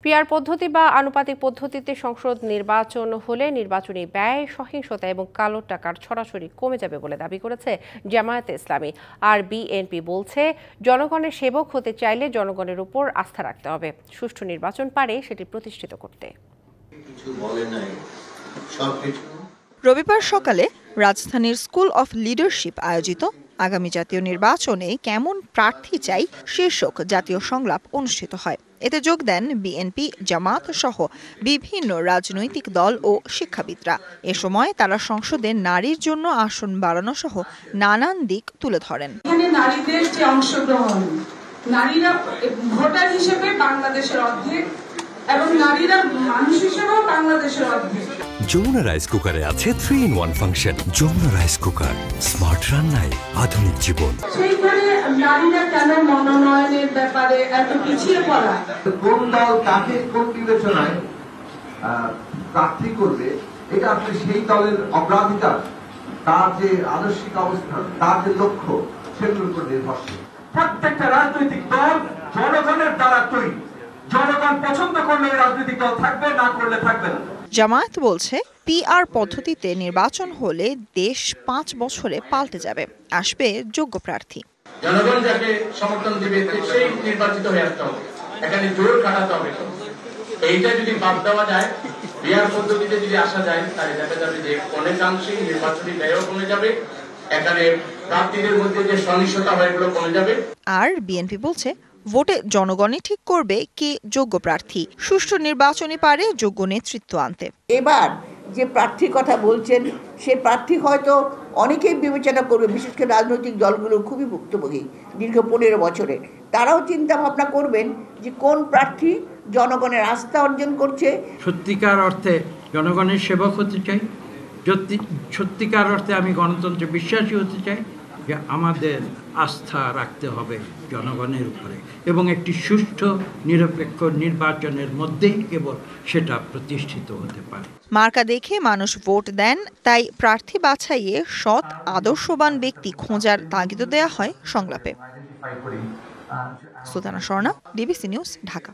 PR পদ্ধতি বা আনুপাতিক পদ্ধতিতে সংসদ নির্বাচন হলে নির্বাচনী ব্যয়, সহিংসতা এবং কালো টাকার ছড়াছড়ি কমে যাবে বলে দাবি করেছে জামায়াতে ইসলামী। আর বিএনপি বলছে, জনগণের সেবক হতে চাইলে জনগণের উপর আস্থা রাখতে হবে, সুষ্ঠু নির্বাচন পারে সেটি প্রতিষ্ঠিত করতে। রবিবার সকালে রাজধানীর স্কুল অফ লিডারশিপ আয়োজিত আগামী জাতীয় নির্বাচনে কেমন প্রার্থী চাই শীর্ষক জাতীয় সংলাপ অনুষ্ঠিত হয়। এতে যোগ দেন বিএনপি, জামাত সহ বিভিন্ন রাজনৈতিক দল ও শিক্ষাবিদরা। এ সময় তারা সংসদে নারীর জন্য আসন বাড়ানো সহ নানান দিক তুলে ধরেন। নারীদের যে অংশগ্রহণ, নারীরা ভোটার হিসেবে বাংলাদেশের অর্ধেক এবং নারীরা মানুষ হিসেবেও বাংলাদেশের অর্ধেক। যমুনা রাইস কুকারে আছে 3-in-1 function. Jamuna rice cooker, smart রান্নায় আধুনিক জীবন। সেইখানে নারীরা কেন মনোনয়নের ব্যাপারে এত পিছিয়ে পড়া? কোন দল কাকে কোন বিবেচনায় প্রার্থী করবে, এটা আসলে সেই দলের অগ্রাধিকার, তার যে আদর্শিক অবস্থান, তার যে লক্ষ্য, সেগুলোর উপর নির্ভরশীল। প্রত্যেকটা রাজনৈতিক দল জনগণের দ্বারা তৈরি। জনগণ পছন্দ করলে রাজনৈতিক দল থাকবে, না করলে থাকবে না। জামায়াত বলছে, পিআর পদ্ধতিতে নির্বাচন হলে দেশ 5 বছরে পাল্টে যাবে, আসবে যোগ্য প্রার্থী। জনগণ যাকে সমর্থন দিবে সেই নির্বাচিত হয়ে আসতে হবে, এখানে জোর খাটাতে হবে। এইটা যদি বাদ দেওয়া যায়, পিআর পদ্ধতিতে যদি আসা যায়, তাহলে দেখা যাবে যে অনেকাংশেই নির্বাচনী ব্যয়ও কমে যাবে, এখানে প্রার্থীদের মধ্যে যে সহিংসতা হয় এগুলো কমে যাবে। আর বিএনপি বলছে, ভোটে জনগণই ঠিক করবে কে যোগ্য প্রার্থী, সুষ্ঠু নির্বাচনই পারে যোগ্য নেতৃত্ব আনতে। এবার যে প্রার্থীর কথা বলছেন, সে প্রার্থী হয়তো অনেকেই বিবেচনা করবে, বিশেষ করে রাজনৈতিক দলগুলো খুবই ভুক্তভোগী দীর্ঘ 15 বছরে। তারাও চিন্তা ভাবনা করবেন যে কোন প্রার্থী জনগণের আস্থা অর্জন করছে। সত্যিকার অর্থে জনগণের সেবক হতে চাই, সত্যিকার অর্থে আমি গণতন্ত্রে বিশ্বাসী হতে চাই, যে আমাদের আস্থা রাখতে হবে জনগণের উপরে এবং একটি সুষ্ঠু নিরপেক্ষ নির্বাচনের মধ্যেই কেবল সেটা প্রতিষ্ঠিত হতে পারে। মার্কা দেখে মানুষ ভোট দেন, তাই প্রার্থী বাছাইয়ে সৎ আদর্শবান ব্যক্তি খোঁজার তাগিদ দেয়া হয় সংলাপে। Sultana Swarna, DBC news, Dhaka.